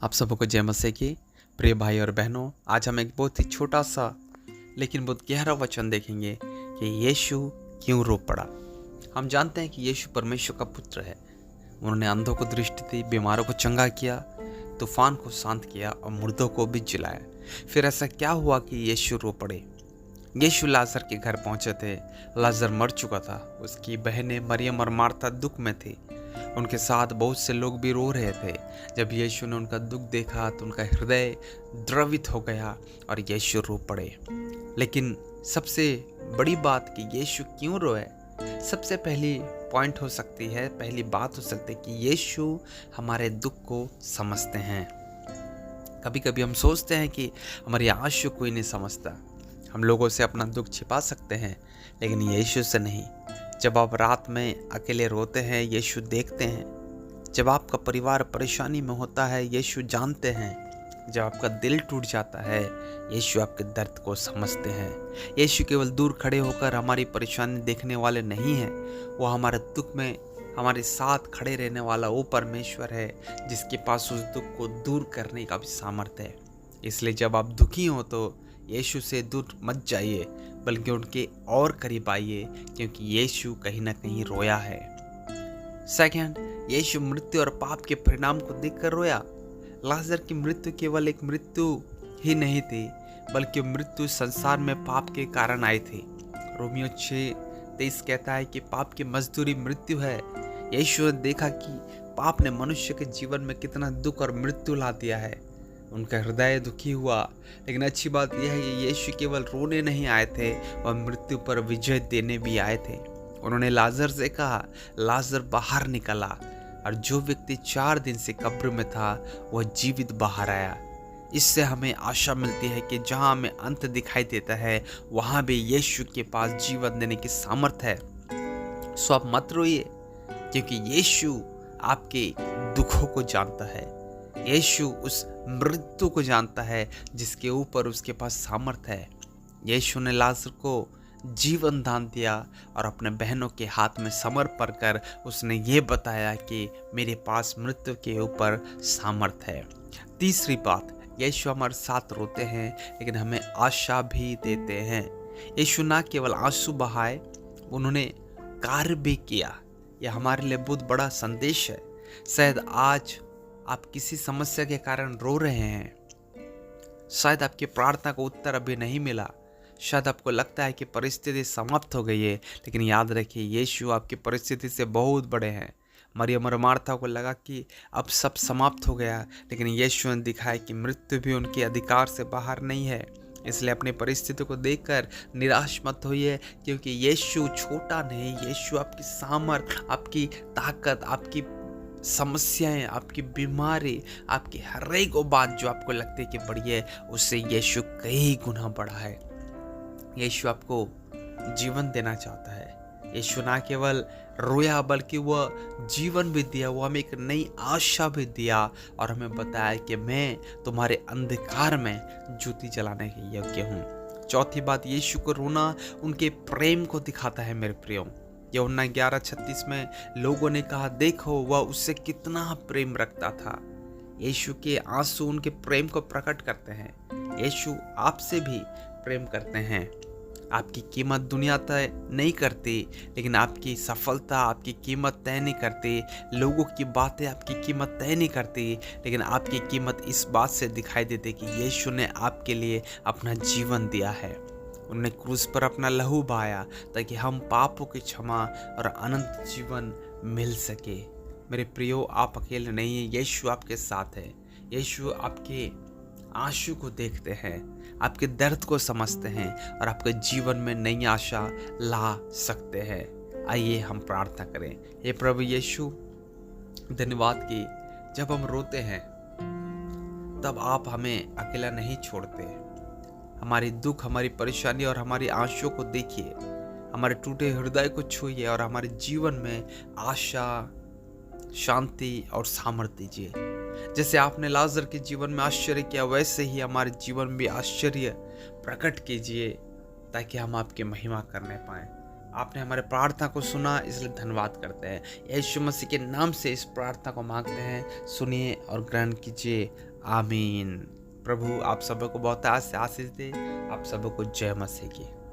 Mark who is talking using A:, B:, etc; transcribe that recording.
A: आप सबको जय मसीह की। प्रिय भाई और बहनों, आज हम एक बहुत ही छोटा सा लेकिन बहुत गहरा वचन देखेंगे कि यीशु क्यों रो पड़ा। हम जानते हैं कि यीशु परमेश्वर का पुत्र है। उन्होंने अंधों को दृष्टि दी, बीमारों को चंगा किया, तूफान को शांत किया और मुर्दों को भी जिलाया। फिर ऐसा क्या हुआ कि यीशु रो पड़े? यीशु लाजर के घर पहुंचे थे। लाजर मर चुका था। उसकी बहनें मरियम और मार्था दुख में थी। उनके साथ बहुत से लोग भी रो रहे थे। जब यीशु ने उनका दुख देखा तो उनका हृदय द्रवित हो गया और यीशु रो पड़े। लेकिन सबसे बड़ी बात कि यीशु क्यों रोए, सबसे पहली पॉइंट हो सकती है, पहली बात हो सकती है कि यीशु हमारे दुख को समझते हैं। कभी कभी हम सोचते हैं कि हमारी आंसू कोई नहीं समझता। हम लोगों से अपना दुख छिपा सकते हैं, लेकिन यीशु से नहीं। जब आप रात में अकेले रोते हैं, यीशु देखते हैं। जब आपका परिवार परेशानी में होता है, यीशु जानते हैं। जब आपका दिल टूट जाता है, यीशु आपके दर्द को समझते हैं। यीशु केवल दूर खड़े होकर हमारी परेशानी देखने वाले नहीं हैं। वो हमारे दुख में हमारे साथ खड़े रहने वाला वो परमेश्वर है, जिसके पास उस दुख को दूर करने का भी सामर्थ्य है। इसलिए जब आप दुखी हो तो यीशु से दूर मत जाइए, बल्कि उनके और करीब आइए, क्योंकि यीशु कहीं ना कहीं रोया है। सेकंड, यीशु मृत्यु और पाप के परिणाम को देखकर रोया। लाजर की मृत्यु केवल एक मृत्यु ही नहीं थी, बल्कि मृत्यु संसार में पाप के कारण आई थी। रोमियो 6:23 कहता है कि पाप की मजदूरी मृत्यु है। यीशु ने देखा कि पाप ने मनुष्य के जीवन में कितना दुख और मृत्यु ला दिया है। उनका हृदय दुखी हुआ। लेकिन अच्छी बात यह है कि यीशु केवल रोने नहीं आए थे, वह मृत्यु पर विजय देने भी आए थे। उन्होंने लाजर से कहा, लाजर बाहर निकला, और जो व्यक्ति 4 दिन से कब्र में था वह जीवित बाहर आया। इससे हमें आशा मिलती है कि जहां हमें अंत दिखाई देता है, वहां भी यीशु के पास जीवन देने की सामर्थ्य है। सो आप मत रोइए, क्योंकि यीशु आपके दुखों को जानता है। यीशु उस मृत्यु को जानता है जिसके ऊपर उसके पास सामर्थ्य है। यीशु ने लाजर को जीवन दान दिया और अपने बहनों के हाथ में समर्पण कर उसने ये बताया कि मेरे पास मृत्यु के ऊपर सामर्थ्य है। तीसरी बात, यीशु हमारे साथ रोते हैं, लेकिन हमें आशा भी देते हैं। यीशु ना केवल आंसू बहाए, उन्होंने कार्य भी किया। यह हमारे लिए बहुत बड़ा संदेश है। शायद आज आप किसी समस्या के कारण रो रहे हैं। शायद आपकी प्रार्थना को उत्तर अभी नहीं मिला। शायद आपको लगता है कि परिस्थिति समाप्त हो गई है, लेकिन याद रखिए यीशु आपकी परिस्थिति से बहुत बड़े हैं। मरियम और मार्था को लगा कि अब सब समाप्त हो गया, लेकिन यीशु ने दिखाया कि मृत्यु भी उनके अधिकार से बाहर नहीं है। इसलिए अपनी परिस्थिति को देखकर निराश मत होइए, क्योंकि यीशु छोटा नहीं। यीशु आपकी सामर्थ, आपकी ताकत, आपकी समस्याएं, आपकी बीमारी, आपकी हर एक बात जो आपको लगती है कि बड़ी है, उससे यीशु कई गुना बड़ा है। यीशु आपको जीवन देना चाहता है। यीशु ना केवल रोया, बल्कि वह जीवन भी दिया। वो हमें एक नई आशा भी दिया और हमें बताया कि मैं तुम्हारे अंधकार में ज्योति जलाने के योग्य हूँ। चौथी बात, यीशु को रोना उनके प्रेम को दिखाता है। मेरे प्रियो, यूहन्ना 11:36 में लोगों ने कहा, देखो वह उससे कितना प्रेम रखता था। यीशु के आंसू उनके प्रेम को प्रकट करते हैं। यीशु आपसे भी प्रेम करते हैं। आपकी कीमत दुनिया तय नहीं करती, लेकिन आपकी सफलता आपकी कीमत तय नहीं करती। लोगों की बातें आपकी कीमत तय नहीं करती, लेकिन आपकी कीमत इस बात से दिखाई देती कि यीशु ने आपके लिए अपना जीवन दिया है। उन्होंने क्रूस पर अपना लहू बहाया ताकि हम पापों की क्षमा और अनंत जीवन मिल सके। मेरे प्रियो, आप अकेले नहीं हैं। यीशु आपके साथ है। यीशु आपके आंसू को देखते हैं, आपके दर्द को समझते हैं और आपके जीवन में नई आशा ला सकते हैं। आइए हम प्रार्थना करें। हे प्रभु यीशु, धन्यवाद कि जब हम रोते हैं तब आप हमें अकेला नहीं छोड़ते। हमारी दुख, हमारी परेशानी और हमारी आंसू को देखिए, हमारे टूटे हृदय को छूइए और हमारे जीवन में आशा, शांति और सामर्थ्य दीजिए। जैसे आपने लाजर के जीवन में आश्चर्य किया, वैसे ही हमारे जीवन में आश्चर्य प्रकट कीजिए, ताकि हम आपकी महिमा करने पाएं। आपने हमारे प्रार्थना को सुना, इसलिए धन्यवाद करते हैं। यीशु मसीह के नाम से इस प्रार्थना को मांगते हैं, सुनिए और ग्रहण कीजिए। आमीन। प्रभु आप सबको बहुत आशीष दे। आप सबको जय मसीह की।